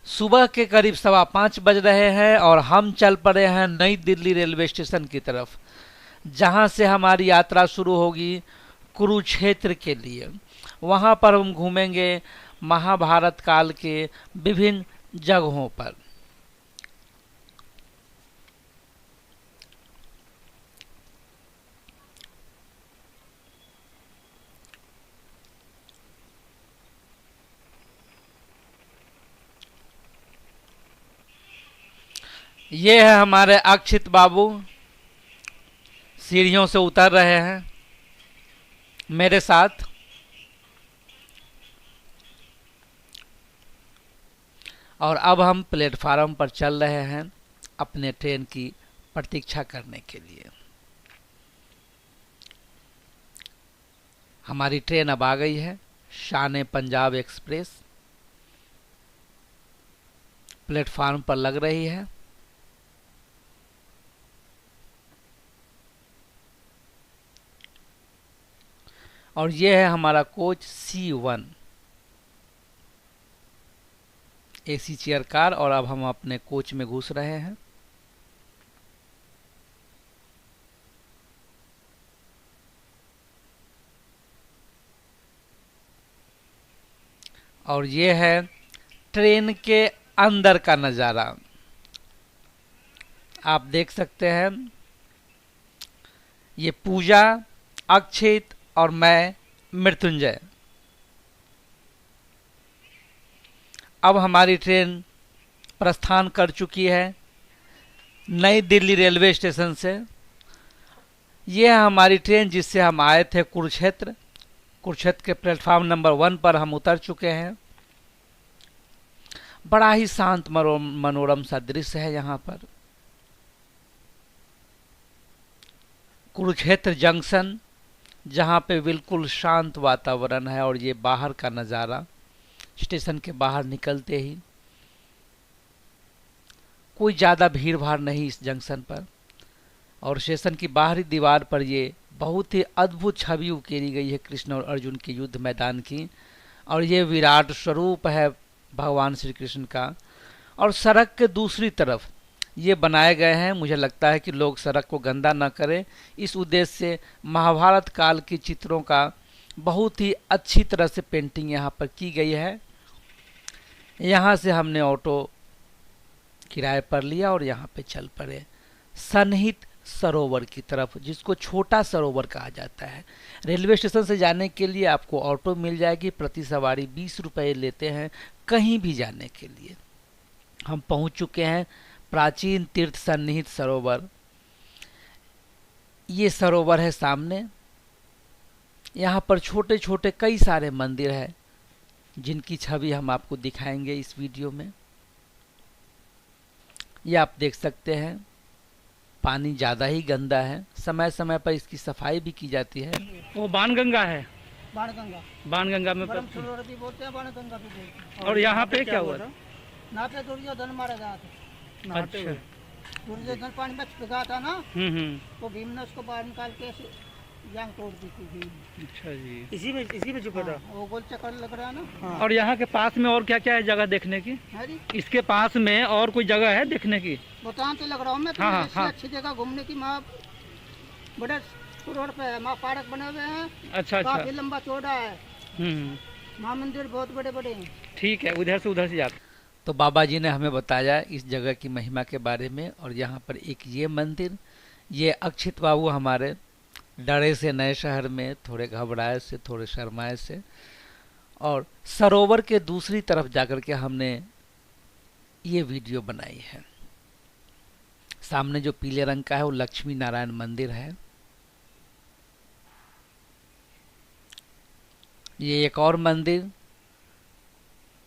सुबह के करीब 5:15 बज रहे हैं और हम चल पड़े हैं नई दिल्ली रेलवे स्टेशन की तरफ, जहां से हमारी यात्रा शुरू होगी कुरुक्षेत्र के लिए। वहां पर हम घूमेंगे महाभारत काल के विभिन्न जगहों पर। ये है हमारे अक्षित बाबू, सीढ़ियों से उतर रहे हैं मेरे साथ। और अब हम प्लेटफार्म पर चल रहे हैं अपने ट्रेन की प्रतीक्षा करने के लिए। हमारी ट्रेन अब आ गई है, शान पंजाब एक्सप्रेस प्लेटफार्म पर लग रही है। और ये है हमारा coach C1 AC chair car. और अब हम अपने कोच में घुस रहे हैं। और ये है ट्रेन के अंदर का नज़ारा। आप देख सकते हैं, ये पूजा, अक्षित और मैं मृत्युंजय। अब हमारी ट्रेन प्रस्थान कर चुकी है नई दिल्ली रेलवे स्टेशन से। ये है हमारी ट्रेन जिससे हम आए थे कुरुक्षेत्र। कुरुक्षेत्र के प्लेटफार्म नंबर 1 पर हम उतर चुके हैं। बड़ा ही शांत मनोरम सा दृश्य है यहाँ पर। कुरुक्षेत्र जंक्शन, जहाँ पे बिल्कुल शांत वातावरण है। और ये बाहर का नज़ारा, स्टेशन के बाहर निकलते ही कोई ज़्यादा भीड़ भाड़ नहीं इस जंक्शन पर। और स्टेशन की बाहरी दीवार पर ये बहुत ही अद्भुत छवि उकेरी गई है कृष्ण और अर्जुन के युद्ध मैदान की। और ये विराट स्वरूप है भगवान श्री कृष्ण का। और सड़क के दूसरी तरफ ये बनाए गए हैं। मुझे लगता है कि लोग सड़क को गंदा न करें, इस उद्देश्य से महाभारत काल के चित्रों का बहुत ही अच्छी तरह से पेंटिंग यहाँ पर की गई है। यहाँ से हमने ऑटो किराए पर लिया और यहाँ पे चल पड़े सन्निहित सरोवर की तरफ, जिसको छोटा सरोवर कहा जाता है। रेलवे स्टेशन से जाने के लिए आपको ऑटो मिल जाएगी, प्रति सवारी 20 रुपये लेते हैं कहीं भी जाने के लिए। हम पहुँच चुके हैं प्राचीन तीर्थ सन्निहित सरोवर। ये सरोवर है सामने। यहाँ पर छोटे छोटे कई सारे मंदिर हैं जिनकी छवि हम आपको दिखाएंगे इस वीडियो में। ये आप देख सकते हैं, पानी ज़्यादा ही गंदा है। समय समय पर इसकी सफाई भी की जाती है। वो बाणगंगा है। बाणगंगा, बाणगंगा में ब्रह्म सरोवर भी बोलते हैं, बाणगंगा भी बोलते हैं। और यहाँ पे क्या हुआ था? नाते दुर्योधन मारा गया था। अच्छा। दुर्योधन पानी में छिपा था ना, हम्म। तो भीम ने उसको बाहर निकाल के ऐसे जांग तोड़ दी थी भीम ने। अच्छा जी। इसी में छुपा था। हाँ, वो गोल चक्कर लग रहा है ना। हाँ। और यहाँ के पास में और क्या क्या है जगह देखने की? है जी, इसके पास में और कोई जगह है देखने की? बताऊँ तो लग रहा हूँ मैं तो। हाँ, इससे हाँ। अच्छी जगह घूमने की वहाँ बड़े रोड पे है, वहाँ पार्क बने हुए हैं। अच्छा काफी अच्छा। लंबा चौड़ा है। हम्म। वहाँ मंदिर बहुत बड़े बड़े हैं। ठीक है, उधर से जाते। तो बाबा जी ने हमें बताया इस जगह की महिमा के बारे में। और यहाँ पर एक ये मंदिर, ये अक्षित बाबू हमारे डरे से नए शहर में, थोड़े घबराए से, थोड़े शर्माए से, और सरोवर के दूसरी तरफ जाकर के हमने ये वीडियो बनाई है। सामने जो पीले रंग का है वो लक्ष्मी नारायण मंदिर है। ये एक और मंदिर,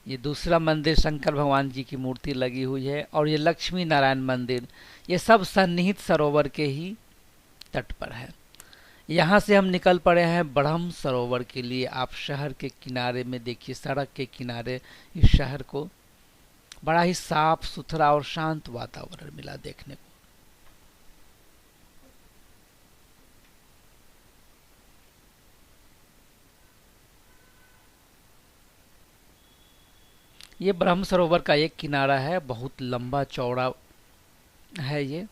ये दूसरा मंदिर शंकर भगवान जी की मूर्ति लगी हुई है। और ये लक्ष्मी नारायण मंदिर, ये सब सन्निहित सरोवर के ही तट पर है। यहाँ से हम निकल पड़े हैं ब्रह्म सरोवर के लिए। आप शहर के किनारे में देखिए, सड़क के किनारे इस शहर को बड़ा ही साफ सुथरा और शांत वातावरण मिला देखने को। ये ब्रह्म सरोवर का एक किनारा है, बहुत लंबा चौड़ा है ये।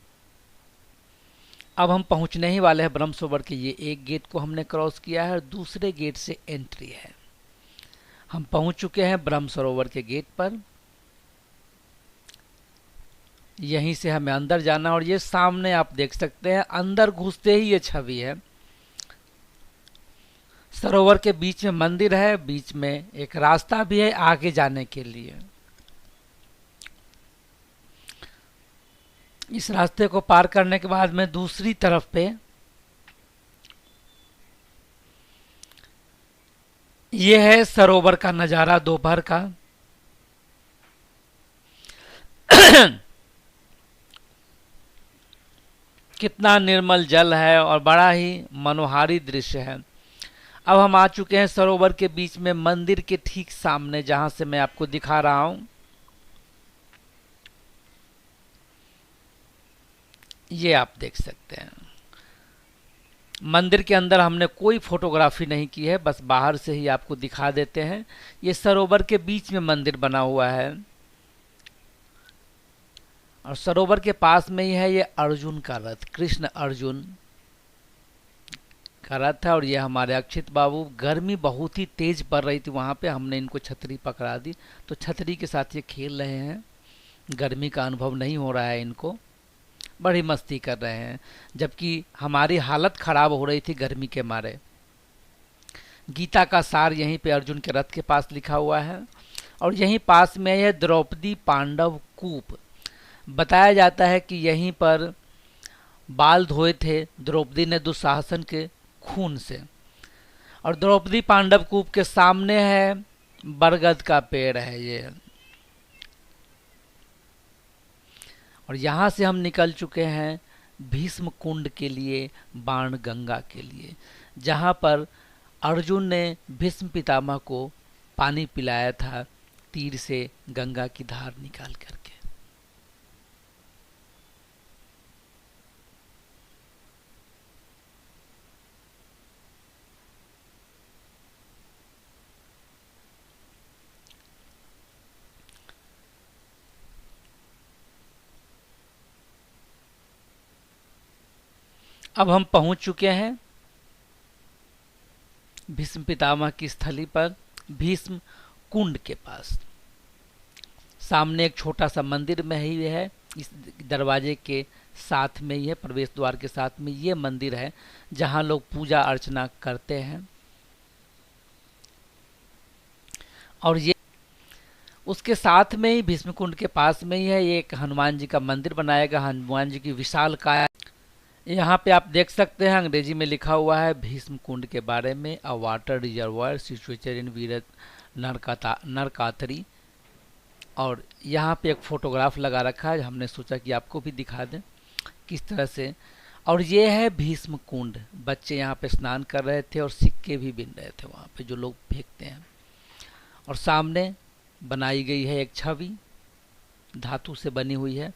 अब हम पहुंचने ही वाले हैं ब्रह्म सरोवर के। ये एक गेट को हमने क्रॉस किया है और दूसरे गेट से एंट्री है। हम पहुंच चुके हैं ब्रह्म सरोवर के गेट पर। यहीं से हमें अंदर जाना, और ये सामने आप देख सकते हैं, अंदर घुसते ही ये छवि है। सरोवर के बीच में मंदिर है, बीच में एक रास्ता भी है आगे जाने के लिए। इस रास्ते को पार करने के बाद में दूसरी तरफ पे ये है सरोवर का नजारा दोपहर का। कितना निर्मल जल है और बड़ा ही मनोहारी दृश्य है। अब हम आ चुके हैं सरोवर के बीच में मंदिर के ठीक सामने, जहां से मैं आपको दिखा रहा हूं। ये आप देख सकते हैं। मंदिर के अंदर हमने कोई फोटोग्राफी नहीं की है, बस बाहर से ही आपको दिखा देते हैं। ये सरोवर के बीच में मंदिर बना हुआ है और सरोवर के पास में ही है ये अर्जुन का रथ, कृष्ण अर्जुन का रथ है। और ये हमारे अक्षित बाबू, गर्मी बहुत ही तेज पड़ रही थी वहां पे, हमने इनको छतरी पकड़ा दी तो छतरी के साथ ये खेल रहे हैं। गर्मी का अनुभव नहीं हो रहा है इनको, बड़ी मस्ती कर रहे हैं, जबकि हमारी हालत खराब हो रही थी गर्मी के मारे। गीता का सार यहीं पे अर्जुन के रथ के पास लिखा हुआ है। और यहीं पास में है द्रौपदी पांडव कूप। बताया जाता है कि यहीं पर बाल धोए थे द्रौपदी ने दुशासन के खून से। और द्रौपदी पांडव कूप के सामने है बरगद का पेड़ है ये। और यहाँ से हम निकल चुके हैं भीष्म कुंड के लिए, बाण गंगा के लिए, जहाँ पर अर्जुन ने भीष्म पितामह को पानी पिलाया था तीर से गंगा की धार निकाल करके। अब हम पहुंच चुके हैं भीष्म पितामह की स्थली पर, भीष्म कुंड के पास। सामने एक छोटा सा मंदिर में ही है, इस दरवाजे के साथ में ही है, प्रवेश द्वार के साथ में ये मंदिर है जहां लोग पूजा अर्चना करते हैं। और ये उसके साथ में ही भीष्म कुंड के पास में ही है ये एक हनुमान जी का मंदिर बनाया गया। हनुमान जी की विशाल काया यहाँ पे आप देख सकते हैं, अंग्रेजी में लिखा हुआ है भीष्म कुंड के बारे में, a water reservoir situated in वीर नरकातरी। और यहाँ पे एक फोटोग्राफ लगा रखा है, हमने सोचा कि आपको भी दिखा दें किस तरह से। और ये है भीष्म कुंड, बच्चे यहाँ पे स्नान कर रहे थे और सिक्के भी बिन रहे थे वहाँ पे जो लोग फेंकते हैं। और सामने बनाई गई है एक छवि, धातु से बनी हुई है,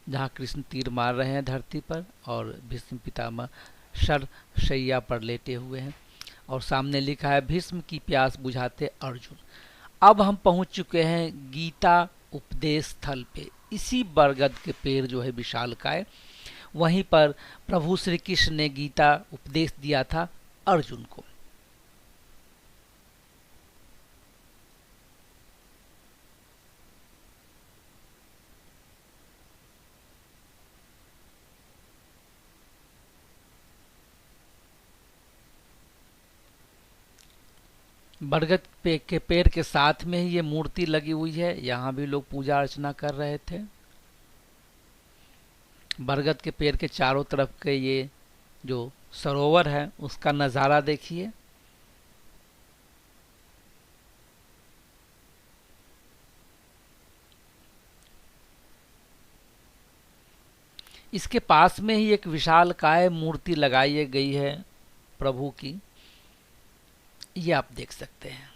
जहाँ कृष्ण तीर मार रहे हैं धरती पर और भीष्म पितामह शर शैया पर लेटे हुए हैं। और सामने लिखा है भीष्म की प्यास बुझाते अर्जुन। अब हम पहुंच चुके हैं गीता उपदेश स्थल पे। इसी बरगद के पेड़ जो है विशालकाय, वहीं पर प्रभु श्री कृष्ण ने गीता उपदेश दिया था अर्जुन को। बरगद के पेड़ के साथ में ही ये मूर्ति लगी हुई है, यहाँ भी लोग पूजा अर्चना कर रहे थे। बरगद के पेड़ के चारों तरफ के ये जो सरोवर है उसका नज़ारा देखिए। इसके पास में ही एक विशालकाय मूर्ति लगाई गई है प्रभु की, ये आप देख सकते हैं।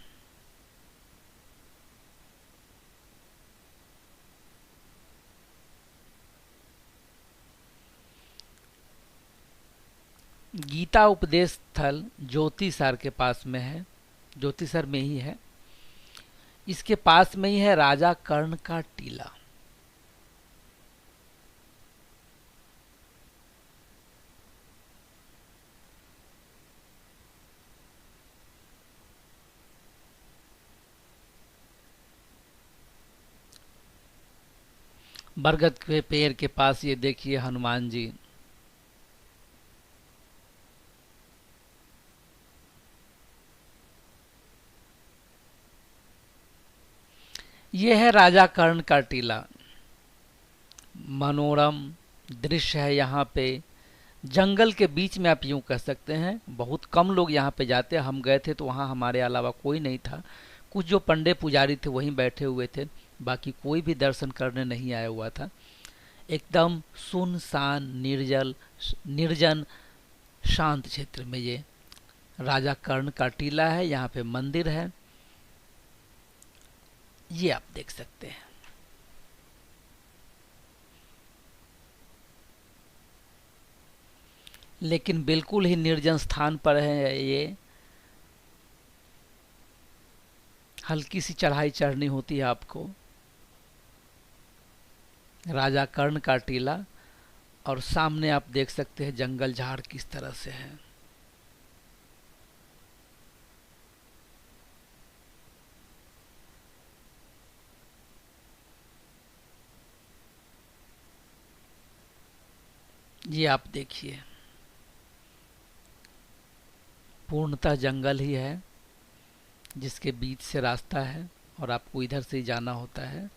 गीता उपदेश स्थल ज्योतिसर के पास में है, ज्योतिसर में ही है। इसके पास में ही है राजा कर्ण का टीला। बरगद के पेड़ के पास ये देखिए हनुमान जी। ये है राजा कर्ण का टीला। मनोरम दृश्य है यहाँ पे, जंगल के बीच में आप यूं कह सकते हैं। बहुत कम लोग यहाँ पे जाते हैं, हम गए थे तो वहाँ हमारे अलावा कोई नहीं था। कुछ जो पंडे पुजारी थे वहीं बैठे हुए थे, बाकी कोई भी दर्शन करने नहीं आया हुआ था। एकदम सुनसान निर्जन शांत क्षेत्र में ये राजा कर्ण का टीला है। यहाँ पे मंदिर है, ये आप देख सकते हैं। लेकिन बिल्कुल ही निर्जन स्थान पर है ये। हल्की सी चढ़ाई चढ़नी होती है आपको। राजा कर्ण का टीला, और सामने आप देख सकते हैं जंगल झाड़ किस तरह से है। ये आप देखिए, पूर्णतः जंगल ही है जिसके बीच से रास्ता है और आपको इधर से ही जाना होता है।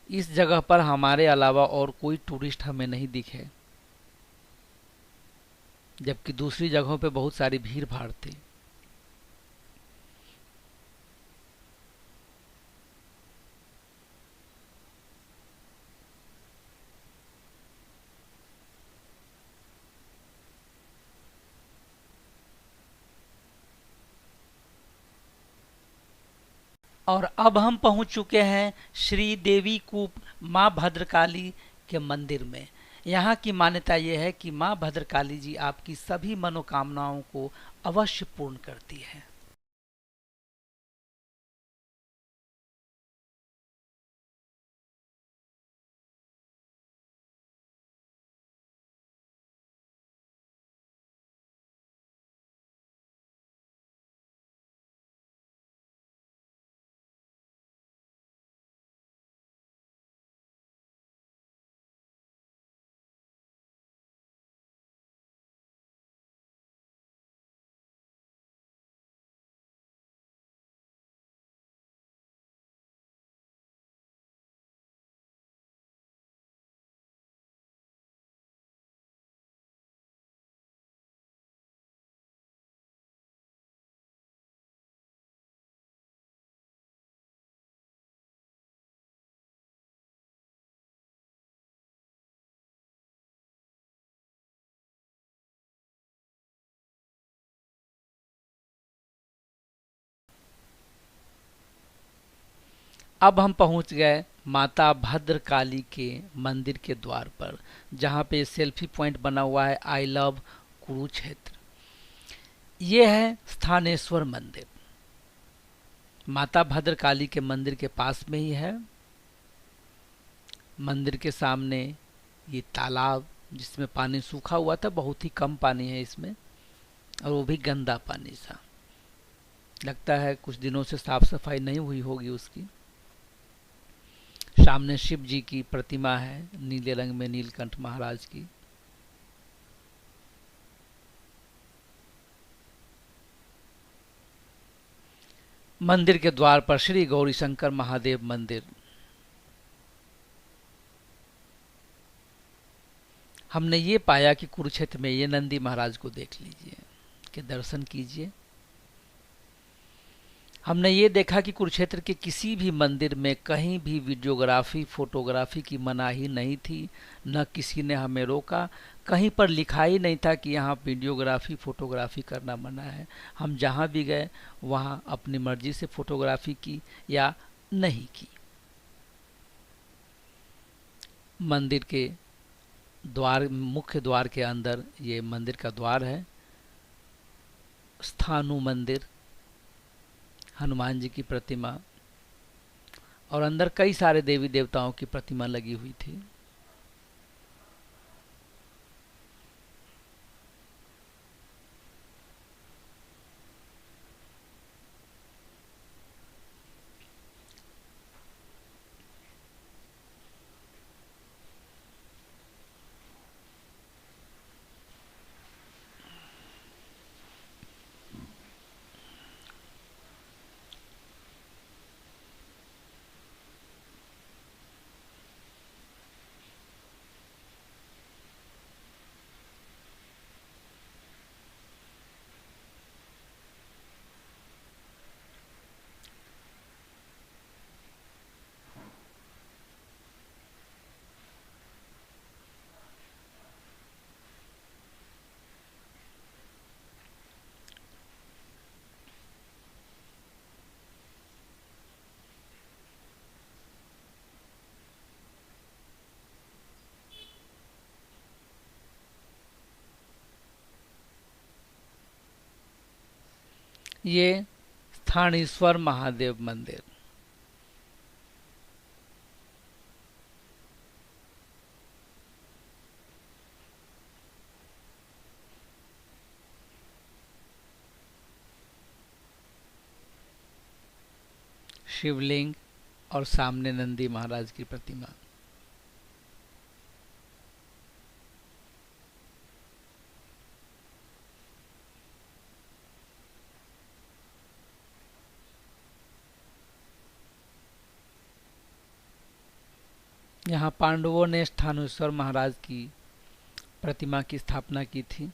इस जगह पर हमारे अलावा और कोई टूरिस्ट हमें नहीं दिखे, जबकि दूसरी जगहों पे बहुत सारी भीड़ भाड़ थी। और अब हम पहुंच चुके हैं श्री देवी कूप माँ भद्रकाली के मंदिर में। यहाँ की मान्यता यह है कि माँ भद्रकाली जी आपकी सभी मनोकामनाओं को अवश्य पूर्ण करती है। अब हम पहुंच गए माता भद्रकाली के मंदिर के द्वार पर, जहां पे सेल्फी पॉइंट बना हुआ है आई लव कुरुक्षेत्र। ये है स्थानेश्वर मंदिर, माता भद्रकाली के मंदिर के पास में ही है। मंदिर के सामने ये तालाब जिसमें पानी सूखा हुआ था, बहुत ही कम पानी है इसमें, और वो भी गंदा पानी सा। लगता है कुछ दिनों से साफ सफाई नहीं हुई होगी उसकी। सामने शिव जी की प्रतिमा है, नीले रंग में नीलकंठ महाराज की। मंदिर के द्वार पर श्री गौरी शंकर महादेव मंदिर। हमने ये पाया कि कुरुक्षेत्र में ये नंदी महाराज को देख लीजिए, के दर्शन कीजिए। हमने ये देखा कि कुरुक्षेत्र के किसी भी मंदिर में कहीं भी वीडियोग्राफी फोटोग्राफी की मनाही नहीं थी, न किसी ने हमें रोका। कहीं पर लिखा ही नहीं था कि यहाँ वीडियोग्राफी फोटोग्राफी करना मना है। हम जहाँ भी गए वहाँ अपनी मर्जी से फोटोग्राफी की या नहीं की। मंदिर के द्वार, मुख्य द्वार के अंदर ये मंदिर का द्वार है। स्थानु मंदिर, हनुमान जी की प्रतिमा और अंदर कई सारे देवी देवताओं की प्रतिमा लगी हुई थी। ये स्थानेश्वर महादेव मंदिर। शिवलिंग और सामने नंदी महाराज की प्रतिमा। यहाँ पांडवों ने स्थानेश्वर महाराज की प्रतिमा की स्थापना की थी।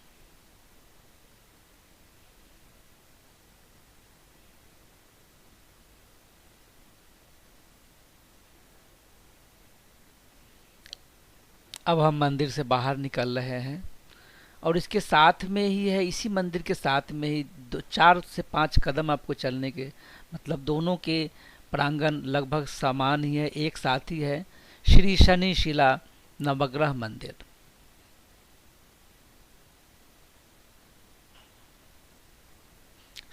अब हम मंदिर से बाहर निकल रहे हैं और इसके साथ में ही है, इसी मंदिर के साथ में ही 4 से 5 कदम आपको चलने के, मतलब दोनों के प्रांगण लगभग समान ही है, एक साथ ही है, श्री शनि शिला नवग्रह मंदिर।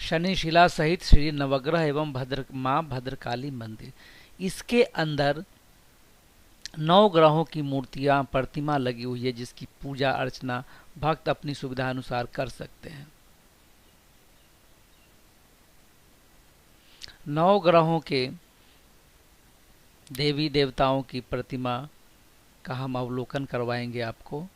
शनि शिला सहित श्री नवग्रह एवं मां भद्रकाली मंदिर। इसके अंदर 9 ग्रहों की मूर्तियां प्रतिमा लगी हुई है, जिसकी पूजा अर्चना भक्त अपनी सुविधा अनुसार कर सकते हैं। 9 ग्रहों के देवी देवताओं की प्रतिमा का हम अवलोकन करवाएंगे आपको।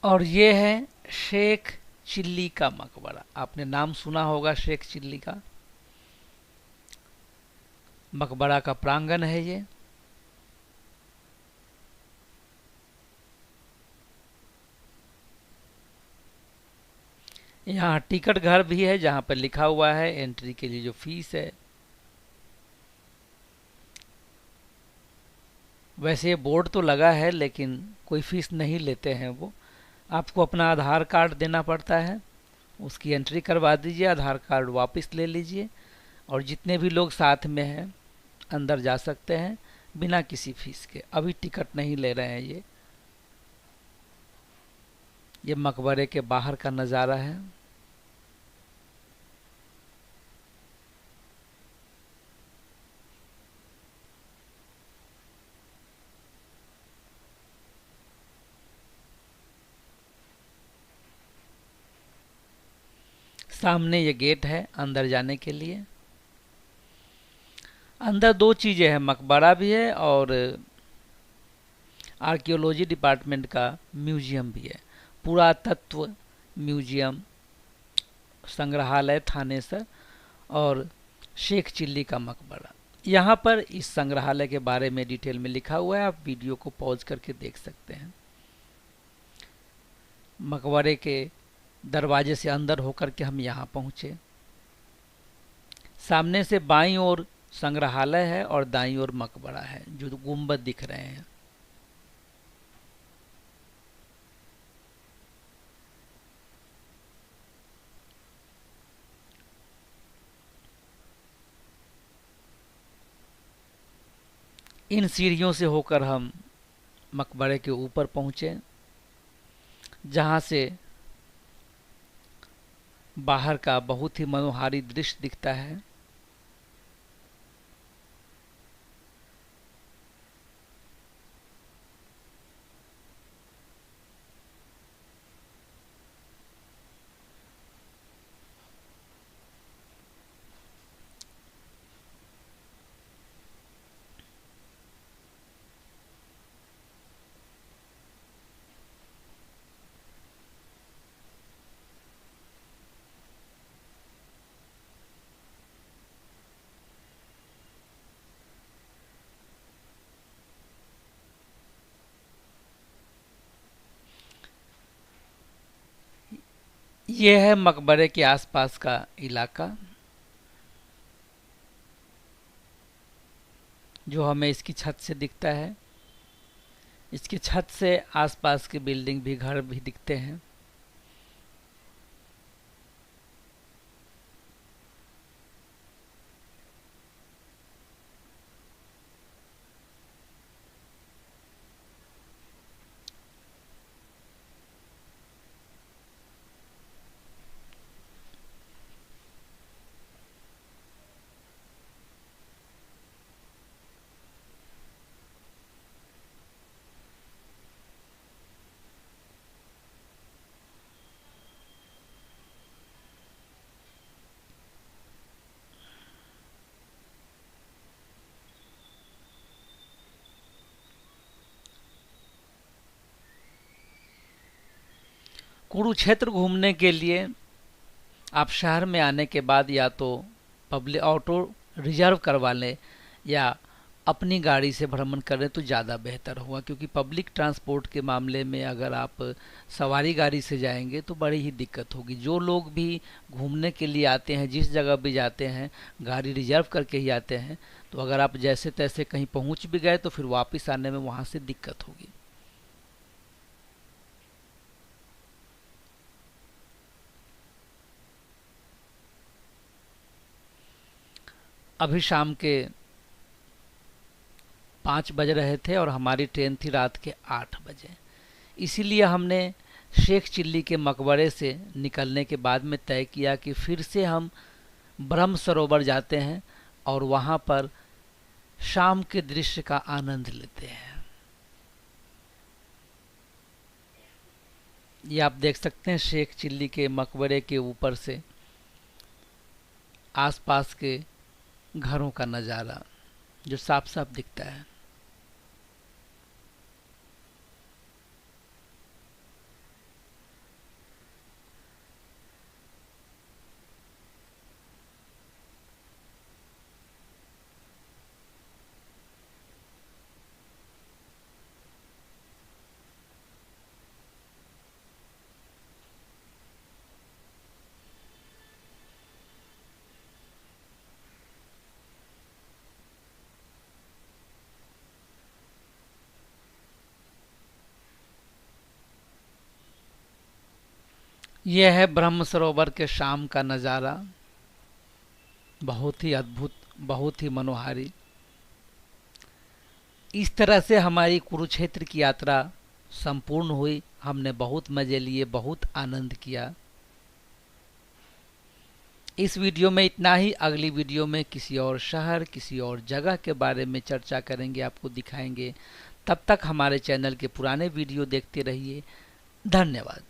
और ये है शेख चिल्ली का मकबरा। आपने नाम सुना होगा शेख चिल्ली का। मकबरा का प्रांगण है ये। यहाँ टिकट घर भी है जहाँ पर लिखा हुआ है एंट्री के लिए जो फीस है। वैसे ये बोर्ड तो लगा है लेकिन कोई फीस नहीं लेते हैं वो। आपको अपना आधार कार्ड देना पड़ता है, उसकी एंट्री करवा दीजिए, आधार कार्ड वापस ले लीजिए और जितने भी लोग साथ में हैं अंदर जा सकते हैं बिना किसी फीस के। अभी टिकट नहीं ले रहे हैं ये मकबरे के बाहर का नज़ारा है। सामने ये गेट है अंदर जाने के लिए। अंदर दो चीज़ें हैं, मकबरा भी है और आर्कियोलॉजी डिपार्टमेंट का म्यूजियम भी है। पुरातत्व म्यूजियम, संग्रहालय थानेसर और शेख चिल्ली का मकबरा। यहाँ पर इस संग्रहालय के बारे में डिटेल में लिखा हुआ है, आप वीडियो को पॉज करके देख सकते हैं। मकबरे के दरवाजे से अंदर होकर के हम यहाँ पहुँचे। सामने से बाईं ओर संग्रहालय है और दाईं ओर मकबरा है जो गुंबद दिख रहे हैं। इन सीढ़ियों से होकर हम मकबरे के ऊपर पहुँचे जहाँ से बाहर का बहुत ही मनोहारी दृश्य दिखता है। ये है मकबरे के आसपास का इलाका जो हमें इसकी छत से दिखता है। इसकी छत से आसपास की बिल्डिंग भी, घर भी दिखते हैं। कुरुक्षेत्र घूमने के लिए आप शहर में आने के बाद या तो पब्लिक ऑटो रिजर्व करवा लें या अपनी गाड़ी से भ्रमण करें तो ज़्यादा बेहतर होगा, क्योंकि पब्लिक ट्रांसपोर्ट के मामले में अगर आप सवारी गाड़ी से जाएंगे तो बड़ी ही दिक्कत होगी। जो लोग भी घूमने के लिए आते हैं, जिस जगह भी जाते हैं, गाड़ी रिजर्व करके ही आते हैं, तो अगर आप जैसे तैसे कहीं पहुंच भी गए तो फिर वापस आने में वहाँ से दिक्कत होगी। अभी शाम के 5 बज रहे थे और हमारी ट्रेन थी रात के 8 बजे। इसीलिए हमने शेख चिल्ली के मकबरे से निकलने के बाद में तय किया कि फिर से हम ब्रह्म सरोवर जाते हैं और वहाँ पर शाम के दृश्य का आनंद लेते हैं। ये आप देख सकते हैं शेख चिल्ली के मकबरे के ऊपर से आसपास के घरों का नज़ारा जो साफ साफ दिखता है। यह है ब्रह्म सरोवर के शाम का नज़ारा, बहुत ही अद्भुत, बहुत ही मनोहारी। इस तरह से हमारी कुरुक्षेत्र की यात्रा संपूर्ण हुई। हमने बहुत मजे लिए, बहुत आनंद किया। इस वीडियो में इतना ही। अगली वीडियो में किसी और शहर, किसी और जगह के बारे में चर्चा करेंगे, आपको दिखाएंगे। तब तक हमारे चैनल के पुराने वीडियो देखते रहिए। धन्यवाद।